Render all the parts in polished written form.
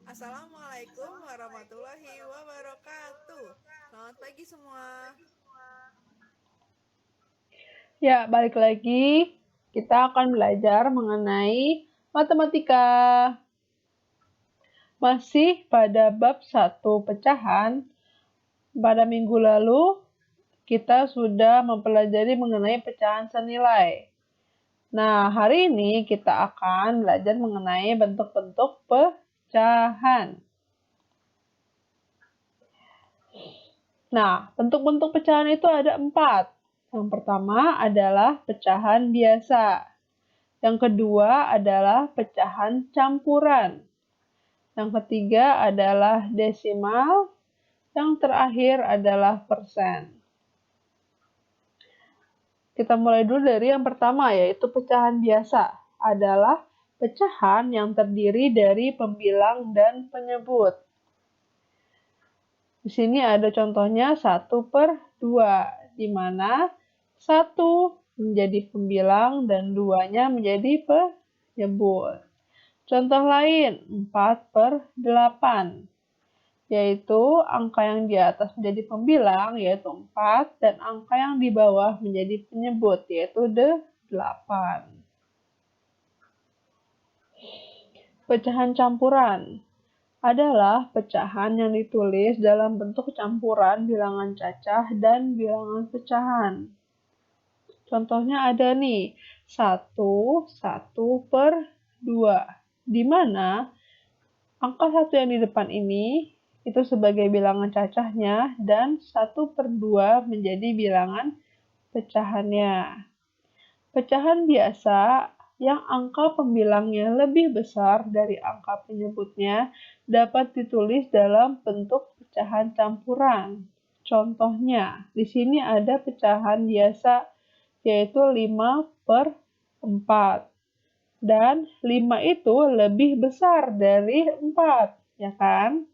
Assalamualaikum warahmatullahi wabarakatuh. Selamat pagi semua. Ya, balik lagi. Kita akan belajar mengenai matematika. Masih pada bab 1 pecahan. Pada minggu lalu, kita sudah mempelajari mengenai pecahan senilai. Nah, hari ini kita akan belajar mengenai bentuk-bentuk pecahan. Nah, bentuk-bentuk pecahan itu ada 4. Yang pertama adalah pecahan biasa. Yang kedua adalah pecahan campuran. Yang ketiga adalah desimal. Yang terakhir adalah persen. Kita mulai dulu dari yang pertama, yaitu pecahan biasa. Adalah pecahan yang terdiri dari pembilang dan penyebut. Di sini ada contohnya 1/2, di mana 1 menjadi pembilang dan 2-nya menjadi penyebut. Contoh lain, 4/8, yaitu angka yang di atas menjadi pembilang, yaitu 4, dan angka yang di bawah menjadi penyebut, yaitu 8. Pecahan campuran adalah pecahan yang ditulis dalam bentuk campuran bilangan cacah dan bilangan pecahan. Contohnya ada nih, 1/2, di mana angka 1 yang di depan ini itu sebagai bilangan cacahnya dan 1/2 menjadi bilangan pecahannya. Pecahan biasa yang angka pembilangnya lebih besar dari angka penyebutnya dapat ditulis dalam bentuk pecahan campuran. Contohnya, di sini ada pecahan biasa yaitu 5/4. Dan 5 itu lebih besar dari 4, ya kan?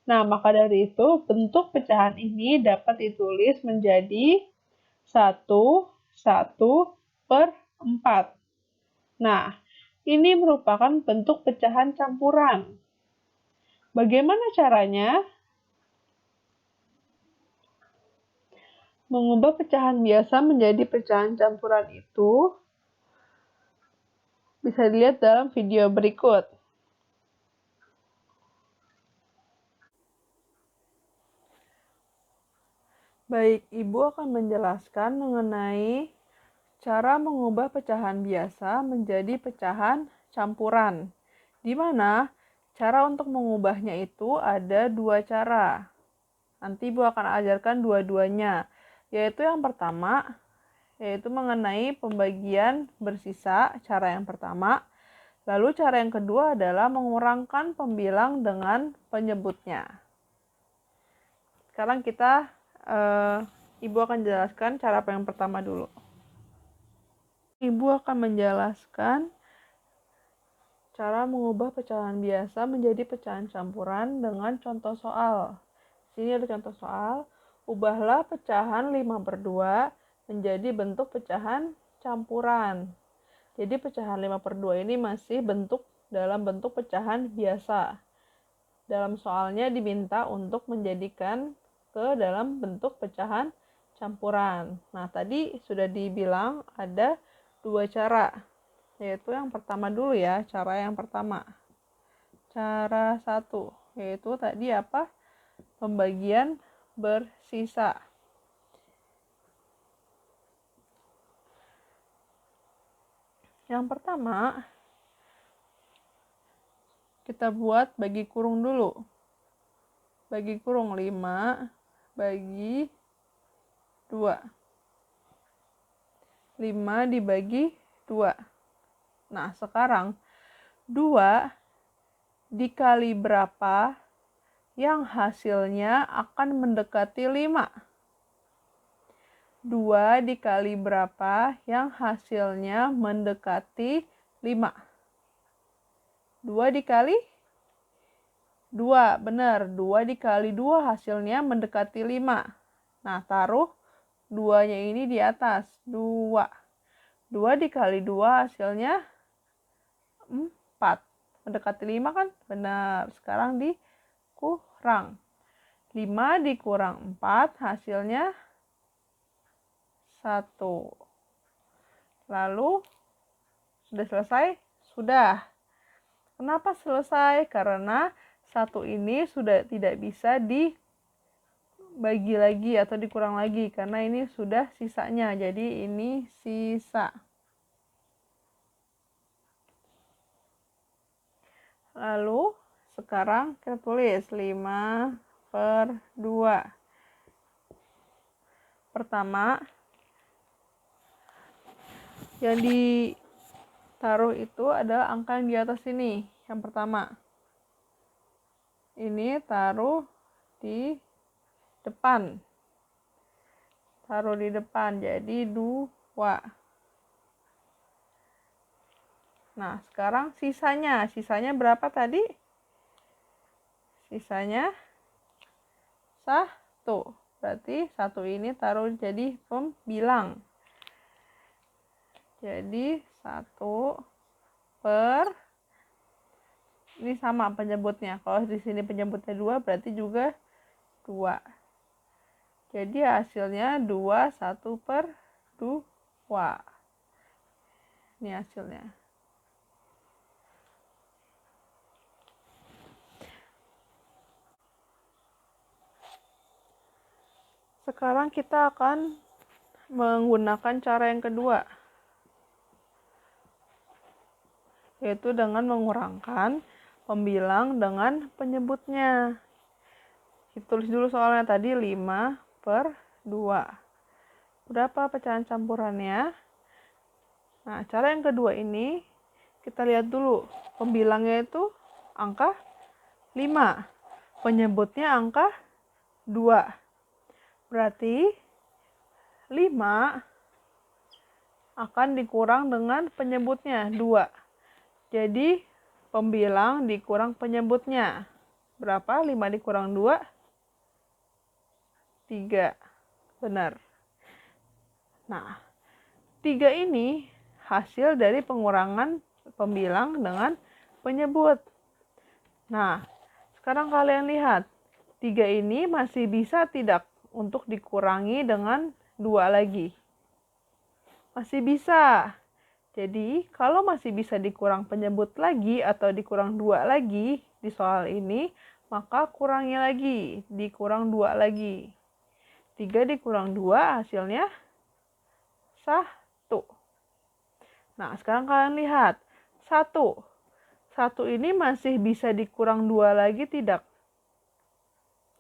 Nah, maka dari itu bentuk pecahan ini dapat ditulis menjadi 1/4. Nah, ini merupakan bentuk pecahan campuran. Bagaimana caranya? Mengubah pecahan biasa menjadi pecahan campuran itu bisa dilihat dalam video berikut. Baik, Ibu akan menjelaskan mengenai cara mengubah pecahan biasa menjadi pecahan campuran, di mana cara untuk mengubahnya itu ada 2 cara. Nanti Ibu akan ajarkan dua-duanya, yaitu yang pertama, yaitu mengenai pembagian bersisa, cara yang pertama. Lalu cara yang kedua adalah mengurangkan pembilang dengan penyebutnya. Sekarang Ibu akan jelaskan cara yang pertama dulu. Ibu akan menjelaskan cara mengubah pecahan biasa menjadi pecahan campuran dengan contoh soal. Sini ada contoh soal. Ubahlah pecahan 5/2 menjadi bentuk pecahan campuran. Jadi pecahan 5/2 ini masih dalam bentuk pecahan biasa. Dalam soalnya diminta untuk menjadikan ke dalam bentuk pecahan campuran. Nah, tadi sudah dibilang ada 2 cara. Yaitu yang pertama dulu ya, cara yang pertama. Cara 1, yaitu tadi apa? Pembagian bersisa. Yang pertama, kita buat bagi kurung dulu. Bagi kurung 5 bagi 2. 5 dibagi 2. Nah, sekarang 2 dikali berapa yang hasilnya akan mendekati 5? 2 dikali berapa yang hasilnya mendekati 5? 2 dikali 2, benar. 2 dikali 2 hasilnya mendekati 5. Nah, taruh 2-nya ini di atas. 2. 2 dikali 2 hasilnya 4. Mendekati 5 kan? Benar. Sekarang dikurang. 5 dikurang 4 hasilnya 1. Lalu sudah selesai? Sudah. Kenapa selesai? Karena 1 ini sudah tidak bisa dibagi lagi atau dikurang lagi karena ini sudah sisanya. Jadi ini sisa. Lalu sekarang kita tulis 5/2. Pertama, yang ditaruh itu adalah angka yang di atas ini. Yang pertama, ini taruh di depan. Taruh di depan, jadi 2. Nah, sekarang sisanya. Sisanya berapa tadi? Sisanya 1. Berarti 1 ini taruh jadi pembilang. Jadi 1 per, ini sama penyebutnya. Kalau di sini penyebutnya 2 berarti juga 2. Jadi hasilnya 2, 1/2. Ini hasilnya. Sekarang kita akan menggunakan cara yang kedua, yaitu dengan mengurangkan pembilang dengan penyebutnya. Tulis dulu soalnya tadi 5/2. Berapa pecahan campurannya? Nah, cara yang kedua ini kita lihat dulu. Pembilangnya itu angka 5. Penyebutnya angka 2. Berarti 5 akan dikurang dengan penyebutnya 2. Jadi pembilang dikurang penyebutnya. Berapa? 5 dikurang 2? 3. Benar. Nah, 3 ini hasil dari pengurangan pembilang dengan penyebut. Nah, sekarang kalian lihat. 3 ini masih bisa tidak untuk dikurangi dengan 2 lagi? Masih bisa. Jadi, kalau masih bisa dikurang penyebut lagi atau dikurang 2 lagi di soal ini, maka kurangi lagi, dikurang 2 lagi. 3 dikurang 2 hasilnya 1. Nah, sekarang kalian lihat. 1. 1 ini masih bisa dikurang 2 lagi tidak?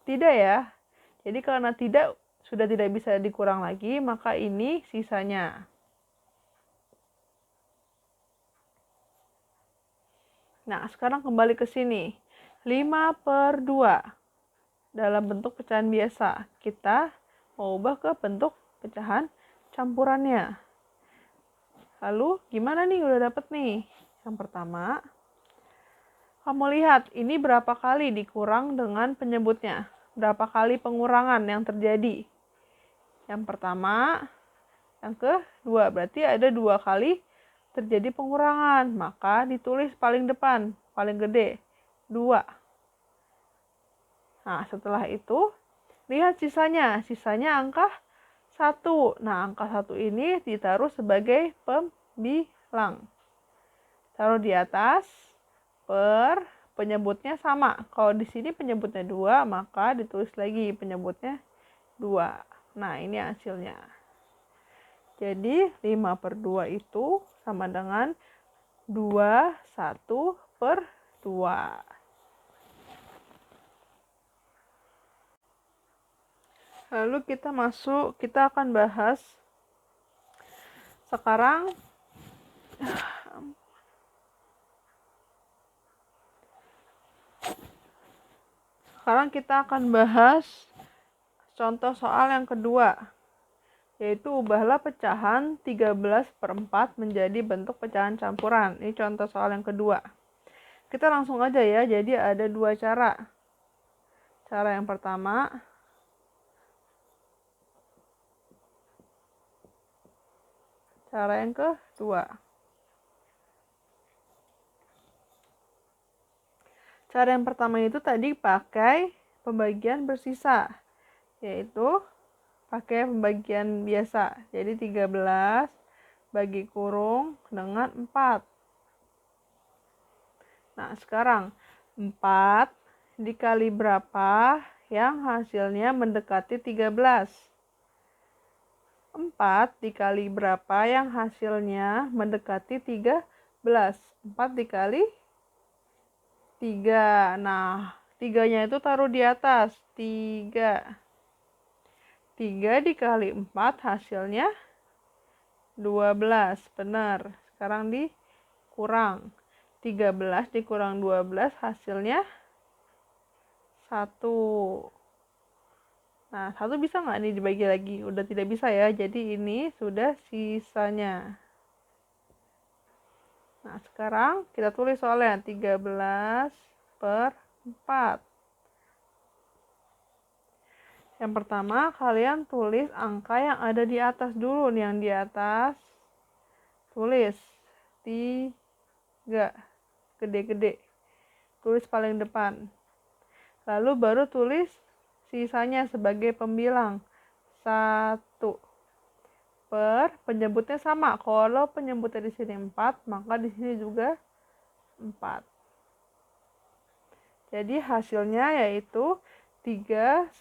Tidak ya. Jadi karena sudah tidak bisa dikurang lagi, maka ini sisanya. Nah, sekarang kembali ke sini. 5/2 dalam bentuk pecahan biasa. Kita mau ubah ke bentuk pecahan campurannya. Lalu, gimana nih? Udah dapet nih. Yang pertama, kamu lihat ini berapa kali dikurang dengan penyebutnya. Berapa kali pengurangan yang terjadi. Yang pertama, yang kedua. Berarti ada 2 kali terjadi pengurangan, maka ditulis paling depan, paling gede, 2. Nah, setelah itu, lihat sisanya. Sisanya angka 1. Nah, angka 1 ini ditaruh sebagai pembilang. Taruh di atas, penyebutnya sama. Kalau di sini penyebutnya 2, maka ditulis lagi penyebutnya 2. Nah, ini hasilnya. Jadi 5/2 itu sama dengan 21/2. Lalu kita akan bahas sekarang kita akan bahas contoh soal yang kedua, yaitu ubahlah pecahan 13/4 menjadi bentuk pecahan campuran. Ini contoh soal yang kedua. Kita langsung aja ya, jadi ada 2 cara. Cara yang pertama, cara yang kedua. Cara yang pertama itu tadi pakai pembagian bersisa, yaitu pakai pembagian biasa. Jadi 13 bagi kurung dengan 4. Nah, sekarang 4 dikali berapa yang hasilnya mendekati 13? 4 dikali berapa yang hasilnya mendekati 13? 4 dikali 3. Nah, 3-nya itu taruh di atas. 3. 3 dikali 4 hasilnya 12. Benar. Sekarang dikurang. 13 dikurang 12 hasilnya 1. Nah, 1 bisa nggak nih dibagi lagi? Udah tidak bisa ya. Jadi ini sudah sisanya. Nah, sekarang kita tulis soalnya 13 per 4. Yang pertama, kalian tulis angka yang ada di atas dulu. Yang di atas, tulis 3. Gede-gede. Tulis paling depan. Lalu baru tulis sisanya sebagai pembilang. 1. Per, penyebutnya sama. Kalau penyebutnya di sini 4, maka di sini juga 4. Jadi hasilnya yaitu 31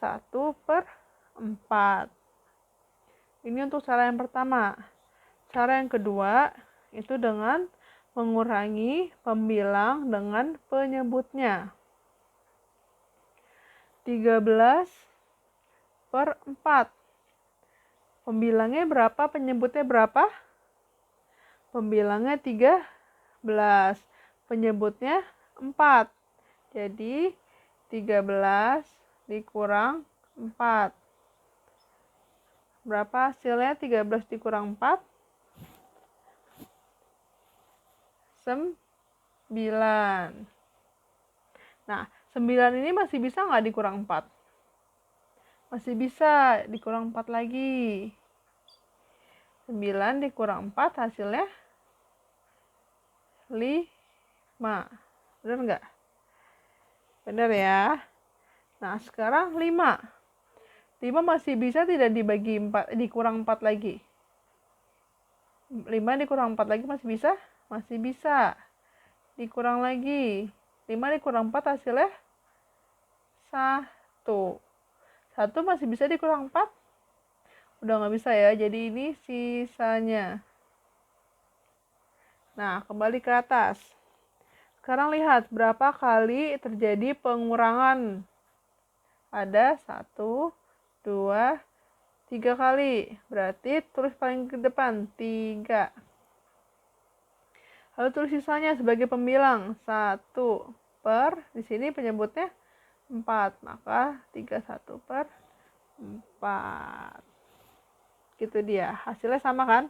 per 4. Ini untuk cara yang pertama. Cara yang kedua itu dengan mengurangi pembilang dengan penyebutnya. 13 per 4. Pembilangnya berapa? Penyebutnya berapa? Pembilangnya 13. Penyebutnya 4. Jadi 13 dikurang 4. Berapa hasilnya? 13 dikurang 4? 9. Nah, 9 ini masih bisa nggak dikurang 4? Masih bisa, dikurang 4 lagi. 9 dikurang 4 hasilnya 5. Bener nggak? Bener ya. Nah, sekarang 5. 5 masih bisa tidak dibagi 4, dikurang 4 lagi? 5 dikurang 4 lagi masih bisa? Masih bisa. Dikurang lagi. 5 dikurang 4 hasilnya 1. 1 masih bisa dikurang 4? Udah nggak bisa ya, jadi ini sisanya. Nah, kembali ke atas. Sekarang lihat berapa kali terjadi pengurangan. Ada 1, 2, 3 kali. Berarti tulis paling ke depan, 3. Lalu tulis sisanya sebagai pembilang. 1 per, di sini penyebutnya 4. Maka 31 per 4. Gitu dia. Hasilnya sama kan?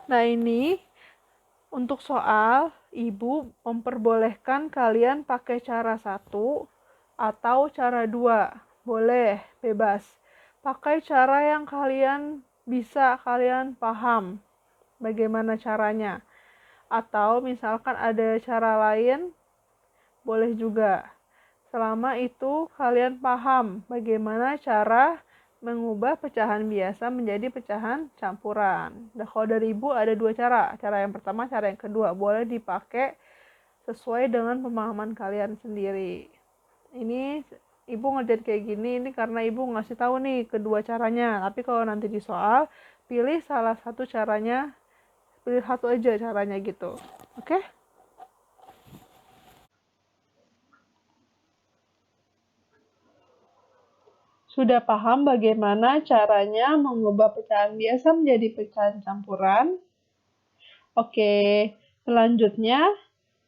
Nah, ini untuk soal, ibu memperbolehkan kalian pakai cara 1 atau cara 2. Boleh, bebas. Pakai cara yang kalian bisa, kalian paham bagaimana caranya. Atau misalkan ada cara lain, boleh juga. Selama itu kalian paham bagaimana cara mengubah pecahan biasa menjadi pecahan campuran. Nah, kalau dari ibu ada 2 cara. Cara yang pertama, cara yang kedua. Boleh dipakai sesuai dengan pemahaman kalian sendiri. Ini ibu ngerjain kayak gini, ini karena ibu ngasih tahu nih kedua caranya. Tapi kalau nanti di soal, pilih salah satu caranya, pilih satu aja caranya gitu. Oke? Sudah paham bagaimana caranya mengubah pecahan biasa menjadi pecahan campuran? Oke, selanjutnya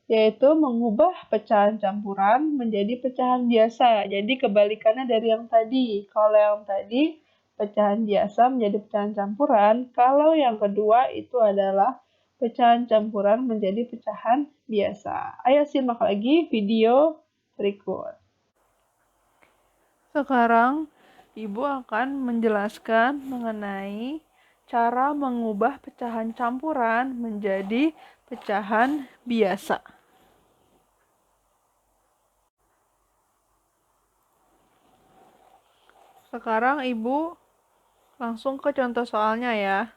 yaitu mengubah pecahan campuran menjadi pecahan biasa. Jadi kebalikannya dari yang tadi. Kalau yang tadi pecahan biasa menjadi pecahan campuran, kalau yang kedua itu adalah pecahan campuran menjadi pecahan biasa. Ayo simak lagi video berikut. Sekarang Ibu akan menjelaskan mengenai cara mengubah pecahan campuran menjadi pecahan biasa. Sekarang Ibu langsung ke contoh soalnya ya.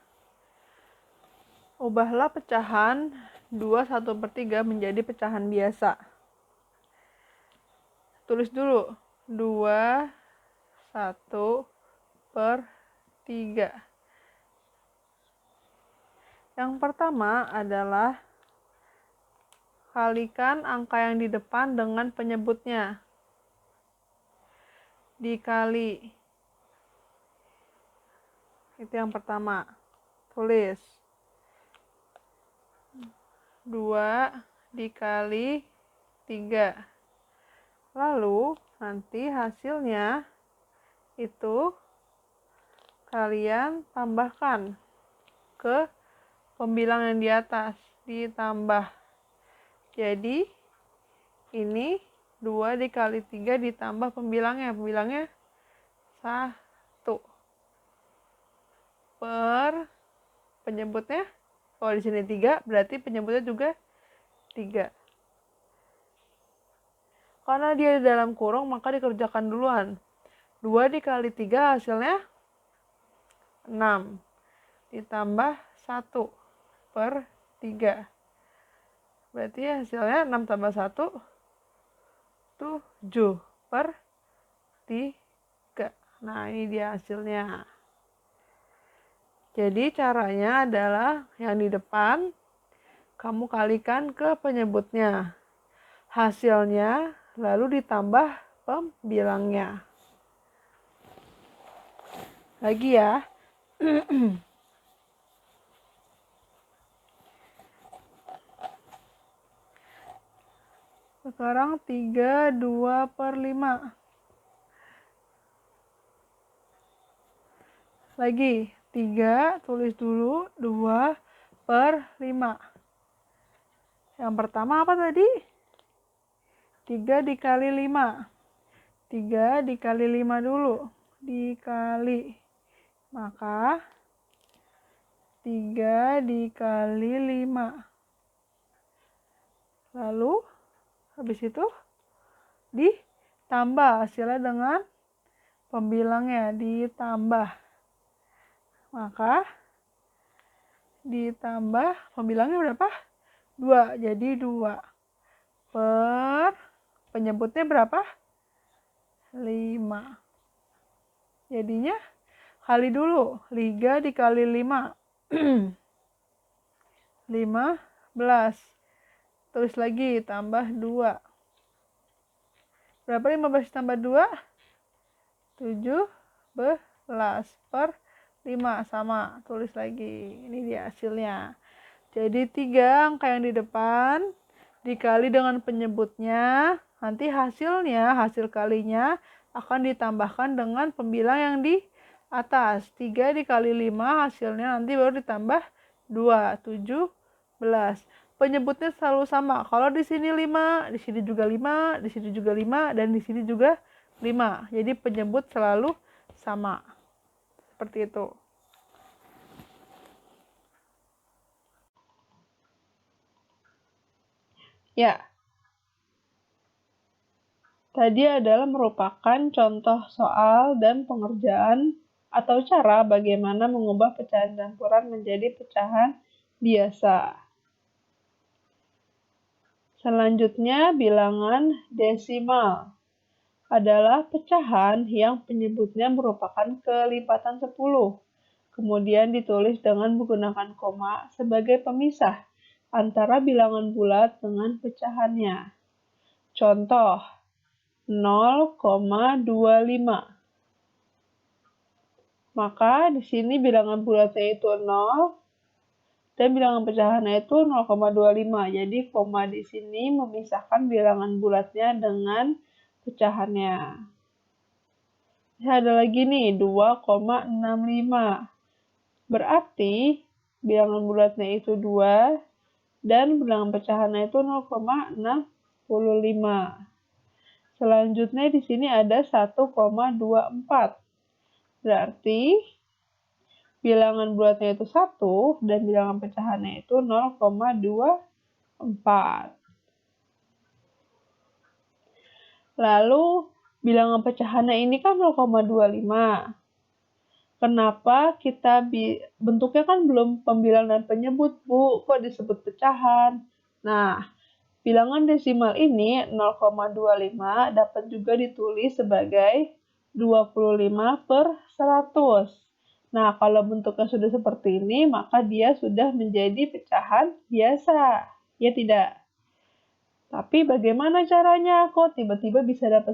Ubahlah pecahan 2/1/3 menjadi pecahan biasa. Tulis dulu 2/1/3. Yang pertama adalah kalikan angka yang di depan dengan penyebutnya. Dikali. Itu yang pertama. Tulis 2 dikali 3. Lalu nanti hasilnya itu kalian tambahkan ke pembilang yang di atas, ditambah. Jadi ini 2 dikali 3 ditambah pembilangnya 1 per penyebutnya. Kalau di sini 3, berarti penyebutnya juga 3. Karena dia di dalam kurung, maka dikerjakan duluan. 2 dikali 3 hasilnya 6. Ditambah 1 per 3. Berarti hasilnya 6 tambah 1, 7 per 3. Nah, ini dia hasilnya. Jadi caranya adalah yang di depan kamu kalikan ke penyebutnya. Hasilnya lalu ditambah pembilangnya. Lagi ya. Sekarang 3/2/5. Lagi 3, tulis dulu 2/5. Yang pertama apa tadi? 3 dikali 5. 3 dikali 5 dulu. Dikali. Maka 3 dikali 5. Lalu habis itu ditambah hasilnya dengan pembilangnya, ditambah. Maka ditambah pembilangnya berapa? 2. Jadi 2 per penyebutnya berapa? 5. Jadinya kali dulu. 3 dikali 5. 15. Tulis lagi, tambah 2. Berapa 15 tambah 2? 17 per 5. Sama, tulis lagi. Ini dia hasilnya. Jadi 3 angka yang di depan dikali dengan penyebutnya. Nanti hasilnya, hasil kalinya akan ditambahkan dengan pembilang yang di atas. 3 dikali 5 hasilnya nanti baru ditambah 2, 17. Penyebutnya selalu sama. Kalau di sini 5, di sini juga 5, di sini juga 5, dan di sini juga 5. Jadi penyebut selalu sama. Seperti itu. Ya. Tadi adalah merupakan contoh soal dan pengerjaan atau cara bagaimana mengubah pecahan campuran menjadi pecahan biasa. Selanjutnya, bilangan desimal adalah pecahan yang penyebutnya merupakan kelipatan 10. Kemudian ditulis dengan menggunakan koma sebagai pemisah antara bilangan bulat dengan pecahannya. Contoh, 0,25. Maka di sini bilangan bulatnya itu 0 dan bilangan pecahannya itu 0,25. Jadi koma di sini memisahkan bilangan bulatnya dengan pecahannya. Ada lagi nih 2,65. Berarti bilangan bulatnya itu 2 dan bilangan pecahannya itu 0,65. Selanjutnya di sini ada 1,24. Berarti bilangan bulatnya itu 1 dan bilangan pecahannya itu 0,24. Lalu bilangan pecahannya ini kan 0,25. Kenapa kita bentuknya kan belum pembilang dan penyebut, Bu? Kok disebut pecahan? Nah, bilangan desimal ini 0,25 dapat juga ditulis sebagai 25/100. Nah, kalau bentuknya sudah seperti ini, maka dia sudah menjadi pecahan biasa. Ya tidak? Tapi bagaimana caranya? Kok tiba-tiba bisa dapat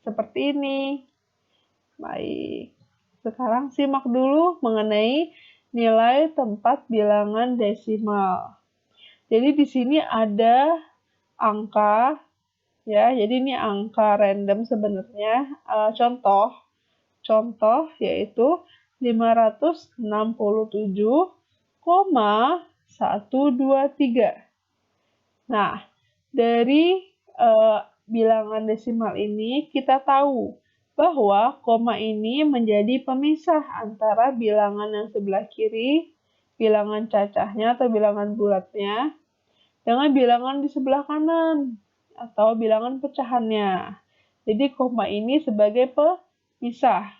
seperti ini? Baik. Sekarang simak dulu mengenai nilai tempat bilangan desimal. Jadi di sini ada angka, ya. Jadi ini angka random sebenarnya. Contoh yaitu 567,123. Nah, dari bilangan desimal ini kita tahu bahwa koma ini menjadi pemisah antara bilangan yang sebelah kiri, bilangan cacahnya atau bilangan bulatnya, dengan bilangan di sebelah kanan atau bilangan pecahannya. Jadi koma ini sebagai pemisah.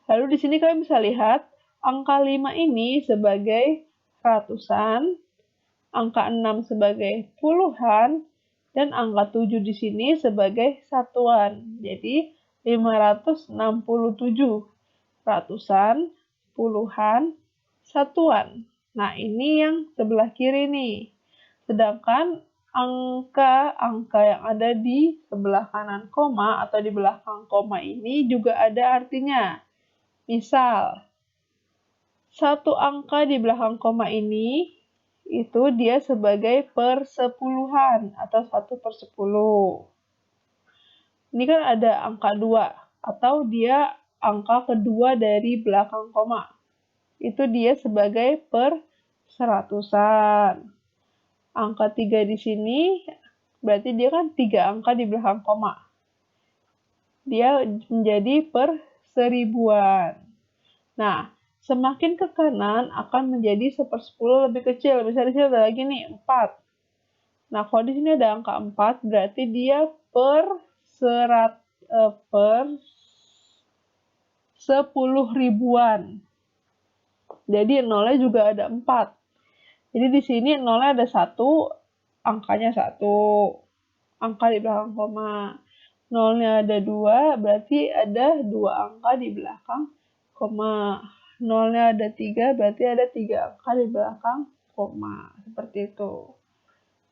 Lalu di sini kalian bisa lihat angka 5 ini sebagai ratusan, angka 6 sebagai puluhan, dan angka 7 di sini sebagai satuan. Jadi 567 ratusan, puluhan, satuan. Nah, ini yang sebelah kiri nih. Sedangkan angka-angka yang ada di sebelah kanan koma atau di belakang koma ini juga ada artinya. Misal, satu angka di belakang koma ini itu dia sebagai persepuluhan atau 1/10. Ini kan ada angka 2 atau dia angka kedua dari belakang koma. Itu dia sebagai seratusan. Angka 3 di sini berarti dia kan 3 angka di belakang koma. Dia menjadi seribuan. Nah, semakin ke kanan akan menjadi 1/10 lebih kecil. Misalnya di sini ada lagi nih 4. Nah, kalau di sini ada angka 4 berarti dia per 10 ribuan. Jadi nolnya juga ada 4. Jadi di sini nolnya ada 1, angkanya 1. Angka di belakang koma. Nolnya ada 2, berarti ada 2 angka di belakang koma. Nolnya ada 3, berarti ada 3 angka di belakang koma. Seperti itu.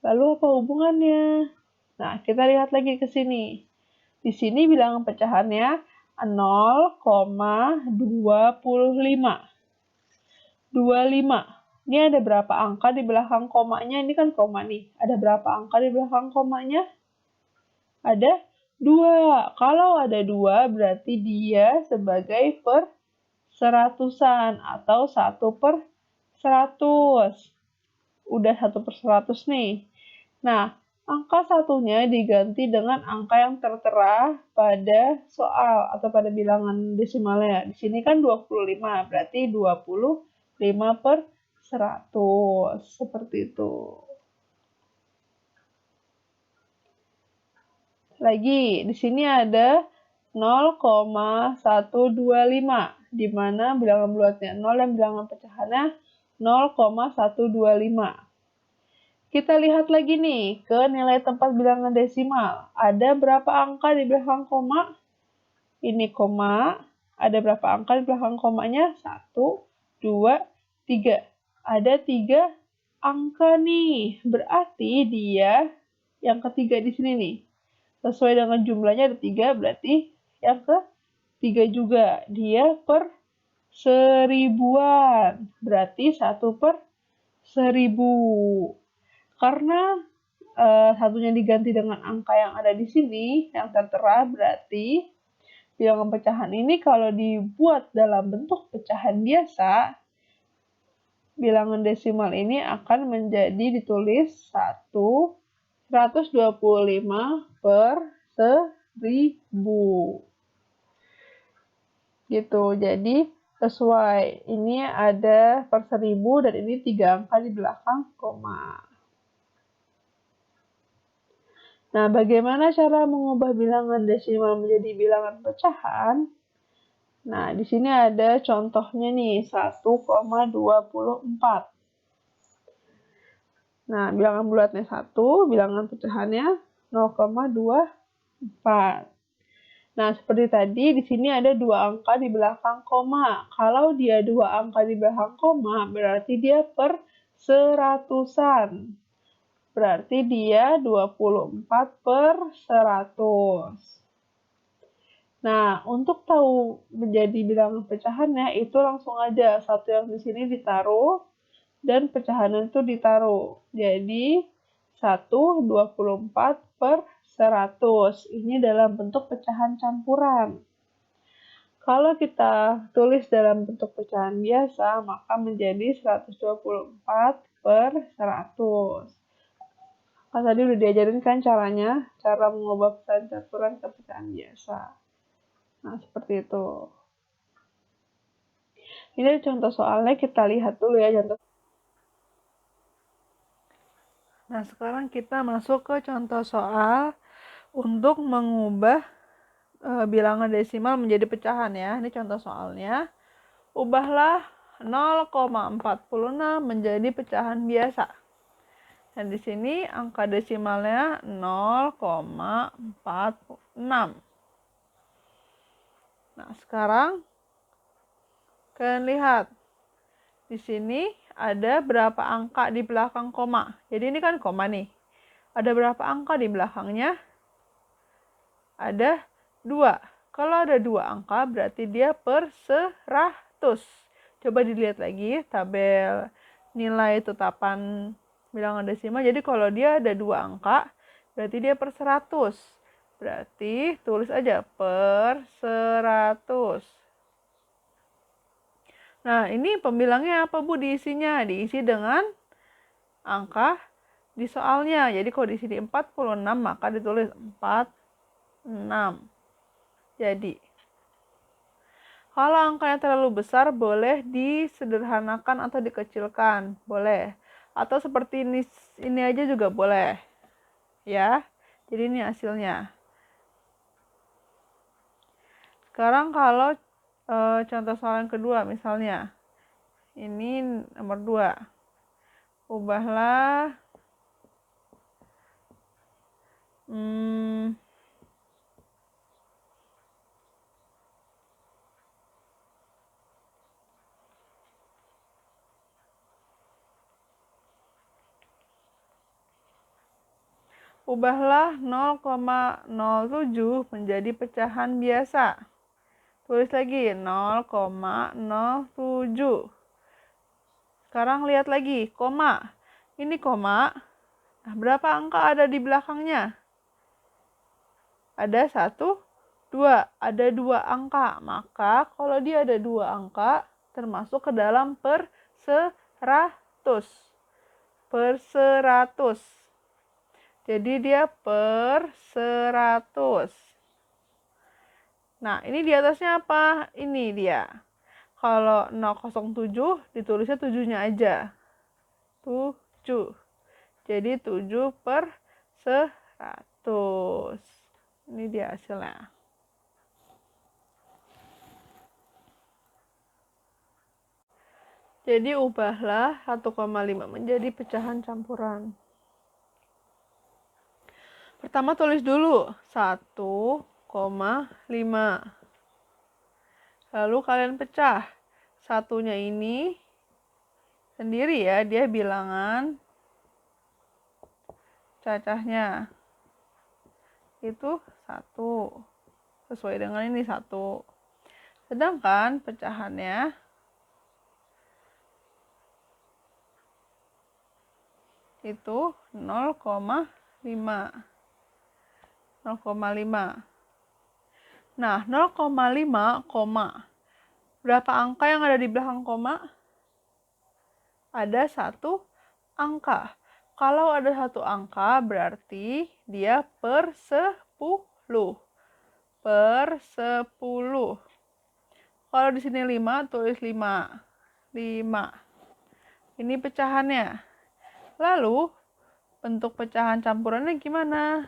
Lalu apa hubungannya? Nah, kita lihat lagi ke sini. Di sini bilangan pecahannya 0,25. 25. Ini ada berapa angka di belakang komanya? Ini kan koma nih. Ada berapa angka di belakang komanya? Ada 2. Kalau ada 2 berarti dia sebagai seratusan atau 1/100. Udah 1/100 nih. Nah, angka satunya diganti dengan angka yang tertera pada soal atau pada bilangan desimalnya. Di sini kan 25, berarti 25/100. Seperti itu. Lagi, di sini ada 0,125, di mana bilangan bulatnya 0 dan bilangan pecahannya 0,125. Kita lihat lagi nih ke nilai tempat bilangan desimal. Ada berapa angka di belakang koma? Ini koma. Ada berapa angka di belakang komanya? 1, 2, 3. Ada 3 angka nih. Berarti dia yang ketiga di sini nih. Sesuai dengan jumlahnya ada 3, berarti yang ketiga juga. Dia per seribuan. Berarti 1/1000. Karena satunya diganti dengan angka yang ada di sini, yang tertera, berarti bilangan pecahan ini kalau dibuat dalam bentuk pecahan biasa, bilangan desimal ini akan menjadi ditulis 125/1000. Gitu. Jadi sesuai. Ini ada per 1000 dan ini 3 angka di belakang koma. Nah, bagaimana cara mengubah bilangan desimal menjadi bilangan pecahan? Nah, di sini ada contohnya nih, 1,24. Nah, bilangan bulatnya 1, bilangan pecahannya 0,24. Nah, seperti tadi, di sini ada 2 angka di belakang koma. Kalau dia 2 angka di belakang koma, berarti dia per seratusan. Berarti dia 24 per 100. Nah, untuk tahu menjadi bilangan pecahannya, itu langsung aja. Satu yang di sini ditaruh, dan pecahannya itu ditaruh. Jadi, 1,24 per 100. Ini dalam bentuk pecahan campuran. Kalau kita tulis dalam bentuk pecahan biasa, maka menjadi 124 per 100. Kan tadi udah diajarin kan caranya, cara mengubah pecahan campuran ke pecahan biasa. Nah, seperti itu. Ini contoh soalnya, kita lihat dulu ya contoh. Nah, sekarang kita masuk ke contoh soal untuk mengubah bilangan desimal menjadi pecahan ya. Ini contoh soalnya. Ubahlah 0,46 menjadi pecahan biasa. Dan di sini angka desimalnya 0,46. Nah, sekarang kalian lihat. Di sini ada berapa angka di belakang koma. Jadi ini kan koma nih. Ada berapa angka di belakangnya? Ada 2. Kalau ada 2 angka berarti dia per 100. Coba dilihat lagi tabel nilai tetapan bilangan desimal. Jadi kalau dia ada 2 angka berarti dia per 100. Berarti tulis aja per 100. Nah, ini pembilangnya apa Bu diisinya? Diisi dengan angka di soalnya. Jadi kalau di sini 46 maka ditulis 46. Jadi, kalau angkanya terlalu besar boleh disederhanakan atau dikecilkan, boleh. Atau seperti ini aja juga boleh. Ya. Jadi ini hasilnya. Sekarang kalau contoh soal yang kedua misalnya. Ini nomor 2. Ubahlah ubahlah 0,07 menjadi pecahan biasa. Tulis lagi 0,07. Sekarang lihat lagi, koma. Ini koma. Nah, berapa angka ada di belakangnya? Ada 1, 2. Ada 2 angka. Maka kalau dia ada 2 angka, termasuk ke dalam per 100. Per 100. Jadi dia per 100. Nah, ini di atasnya apa? Ini dia. Kalau 007 ditulisnya 7-nya aja. 7. Jadi 7 per 100. Ini dia hasilnya. Jadi ubahlah 1,5 menjadi pecahan campuran. Pertama tulis dulu 1,5. Lalu kalian pecah. Satunya ini sendiri ya, dia bilangan cacahnya. Itu 1. Sesuai dengan ini 1. Sedangkan pecahannya itu 0,5. 0,5. Nah, 0,5 koma. Berapa angka yang ada di belakang koma? Ada 1 angka. Kalau ada 1 angka berarti dia per 10. Per 10. Kalau di sini 5, tulis 5. 5. Ini pecahannya. Lalu, bentuk pecahan campurannya gimana?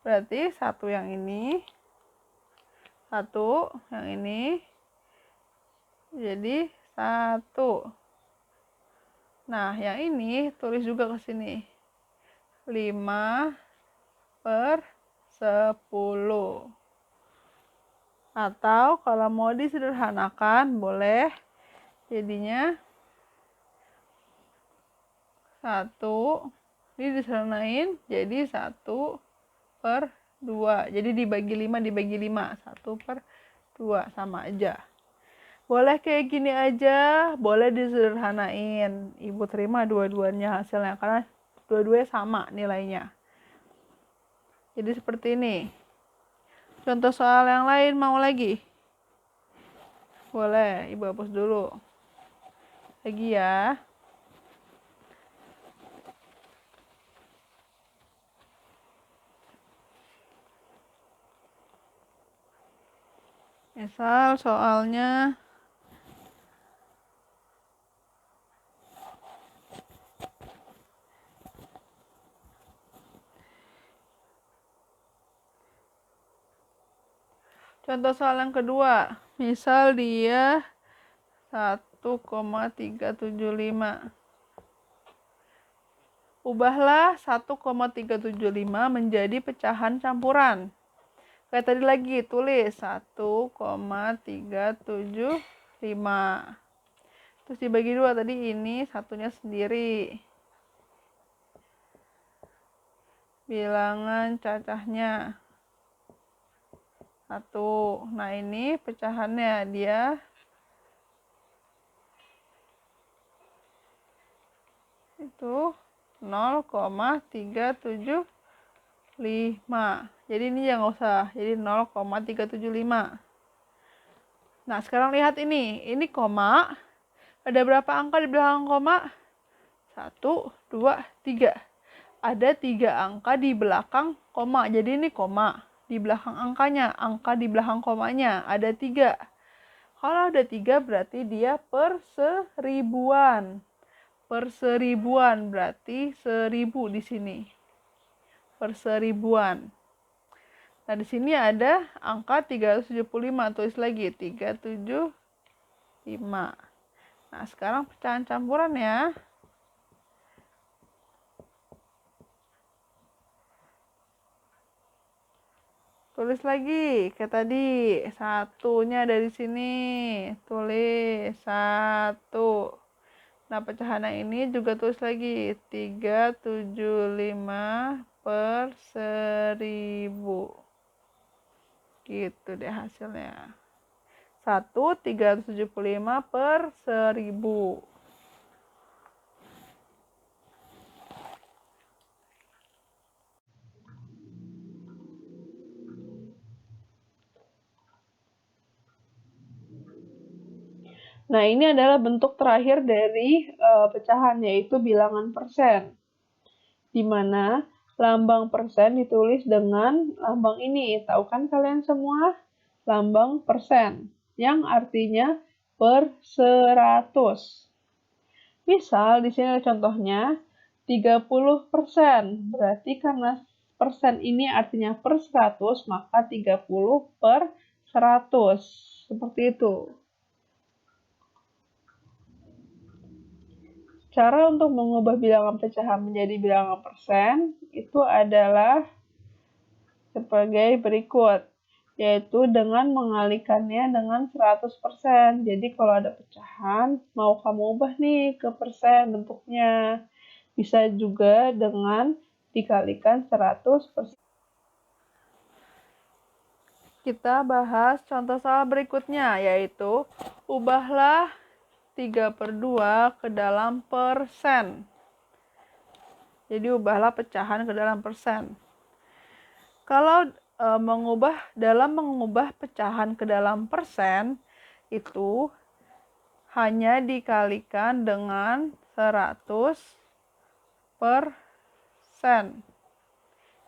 Berarti 1 yang ini, 1 yang ini, jadi 1. Nah, yang ini tulis juga ke sini. 5 per 10. Atau kalau mau disederhanakan, boleh jadinya 1. Ini disederhanain jadi 1 per 2. Jadi dibagi 5 dibagi 5. 1 per 2 sama aja. Boleh kayak gini aja, boleh disederhanain. Ibu terima dua-duanya hasilnya karena dua-duanya sama nilainya. Jadi seperti ini. Contoh soal yang lain mau lagi? Boleh, Ibu hapus dulu. Lagi ya. Misal soalnya contoh soal yang kedua, misal dia 1,375. Ubahlah 1,375 menjadi pecahan campuran. Kayak tadi lagi, tulis 1,375. Terus dibagi 2, tadi ini satunya sendiri. Bilangan cacahnya 1. Nah, ini pecahannya dia itu 0,375. Jadi ini yang nggak usah, jadi 0,375. Nah, sekarang lihat ini koma. Ada berapa angka di belakang koma? 1, 2, 3. Ada 3 angka di belakang koma. Jadi ini koma. Di belakang angkanya, angka di belakang komanya ada 3. Kalau ada 3 berarti dia per 1000-an. Per 1000-an berarti 1000 di sini. Per 1000-an. Nah, di sini ada angka 375. Tulis lagi 375. Nah, sekarang pecahan campuran ya. Tulis lagi kayak tadi, satunya dari sini. Tulis 1. Nah, pecahan yang ini juga tulis lagi 375 per 1000. Gitu deh hasilnya. 1,375 per 1000. Nah, ini adalah bentuk terakhir dari pecahan, yaitu bilangan persen. Di mana lambang persen ditulis dengan lambang ini. Tahu kan kalian semua? Lambang persen, yang artinya per 100. Misal, di sini ada contohnya 30%. Berarti karena persen ini artinya per 100, maka 30 per 100. Seperti itu. Cara untuk mengubah bilangan pecahan menjadi bilangan persen itu adalah sebagai berikut, yaitu dengan mengalihkannya dengan 100%. Jadi kalau ada pecahan, mau kamu ubah nih ke persen bentuknya. Bisa juga dengan dikalikan 100%. Kita bahas contoh soal berikutnya, yaitu ubahlah 3/2 ke dalam persen. Jadi ubahlah pecahan ke dalam persen. Kalau mengubah pecahan ke dalam persen, itu hanya dikalikan dengan 100%.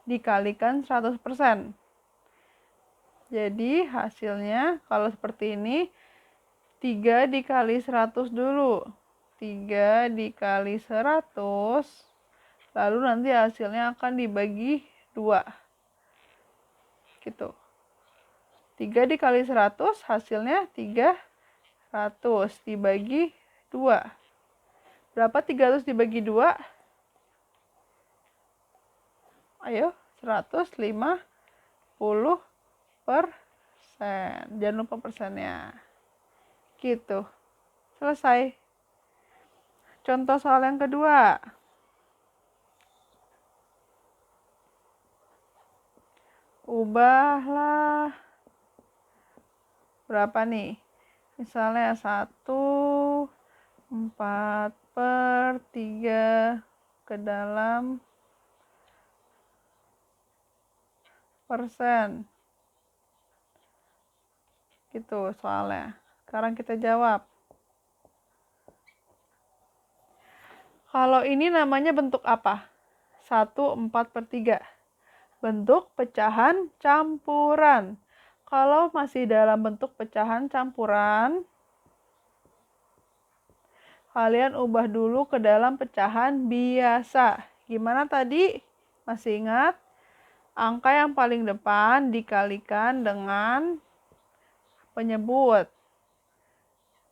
dikalikan 100%. Jadi hasilnya kalau seperti ini 3 dikali 100 dulu. 3 dikali 100, lalu nanti hasilnya akan dibagi 2. Gitu. 3 dikali 100 hasilnya 300 dibagi 2. Berapa 300 dibagi 2? Ayo, 150%. Jangan lupa persennya. Gitu. Selesai. Contoh soal yang kedua. Ubahlah berapa nih? Misalnya 4/3 ke dalam persen. Gitu soalnya. Sekarang kita jawab. Kalau ini namanya bentuk apa? 1/4/3. Bentuk pecahan campuran. Kalau masih dalam bentuk pecahan campuran, kalian ubah dulu ke dalam pecahan biasa. Gimana tadi? Masih ingat? Angka yang paling depan dikalikan dengan penyebut.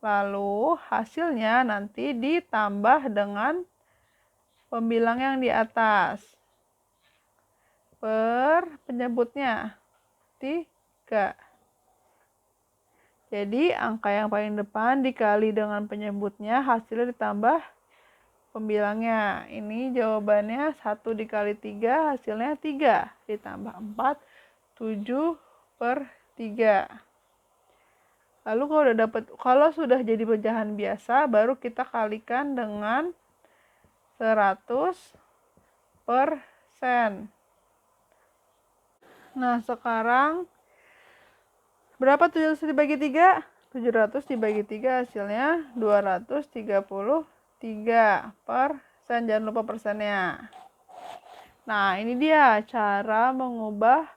Lalu hasilnya nanti ditambah dengan pembilang yang di atas. Per penyebutnya 3. Jadi angka yang paling depan dikali dengan penyebutnya, hasilnya ditambah pembilangnya. Ini jawabannya 1 dikali 3, hasilnya 3. Ditambah 4, 7/3. Lalu kalau sudah jadi pecahan biasa, baru kita kalikan dengan 100%. Nah, sekarang berapa 700 dibagi 3? 700 dibagi 3 hasilnya 233%. Jangan lupa persennya. Nah, ini dia cara mengubah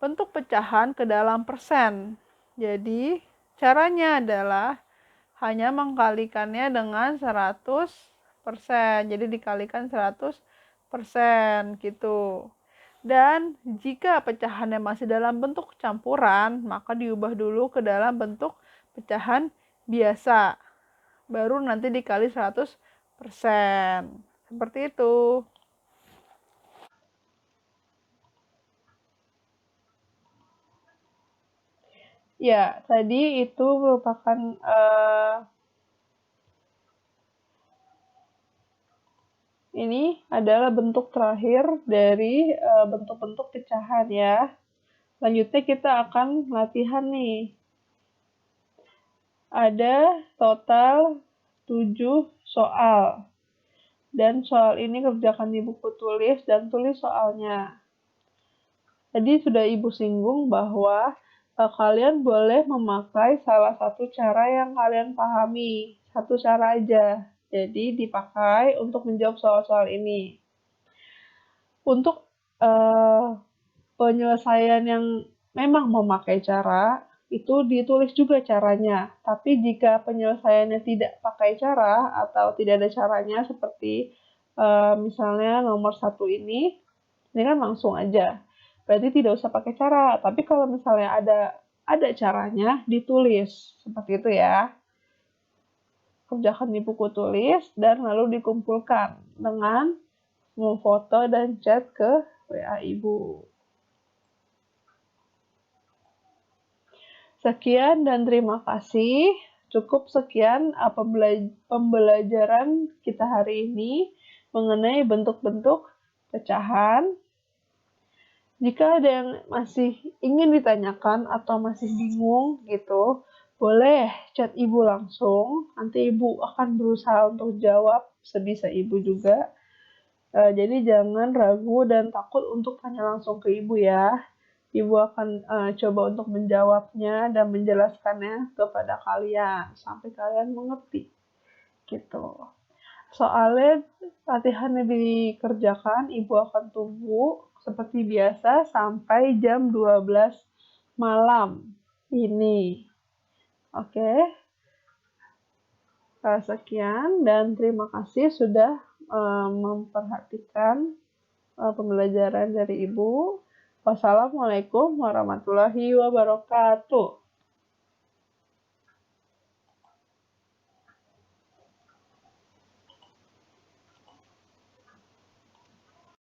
bentuk pecahan ke dalam persen. Jadi, caranya adalah hanya mengkalikannya dengan 100%. Jadi dikalikan 100% gitu. Dan jika pecahannya masih dalam bentuk campuran, maka diubah dulu ke dalam bentuk pecahan biasa. Baru nanti dikali 100%. Seperti itu. Ya, tadi itu merupakan ini adalah bentuk terakhir dari bentuk-bentuk pecahan ya. Selanjutnya kita akan latihan nih. Ada total 7 soal. Dan soal ini kerjakan di buku tulis dan tulis soalnya. Tadi sudah Ibu singgung bahwa kalian boleh memakai salah satu cara yang kalian pahami. Satu cara aja. Jadi dipakai untuk menjawab soal-soal ini. Untuk penyelesaian yang memang memakai cara, itu ditulis juga caranya. Tapi jika penyelesaiannya tidak pakai cara atau tidak ada caranya seperti misalnya nomor 1 ini kan langsung aja. Berarti tidak usah pakai cara. Tapi kalau misalnya ada caranya, ditulis. Seperti itu ya. Kerjakan di buku tulis dan lalu dikumpulkan dengan memfoto dan chat ke WA Ibu. Sekian dan terima kasih. Cukup sekian pembelajaran kita hari ini mengenai bentuk-bentuk pecahan. Jika ada yang masih ingin ditanyakan atau masih bingung gitu, boleh chat Ibu langsung. Nanti Ibu akan berusaha untuk jawab sebisa Ibu juga. Jadi jangan ragu dan takut untuk tanya langsung ke Ibu ya. Ibu akan coba untuk menjawabnya dan menjelaskannya kepada kalian sampai kalian mengerti. Gitu. Soalnya latihannya dikerjakan, Ibu akan tunggu seperti biasa sampai jam 12 malam ini. Oke. Sekian dan terima kasih sudah memperhatikan pembelajaran dari Ibu. Wassalamualaikum warahmatullahi wabarakatuh.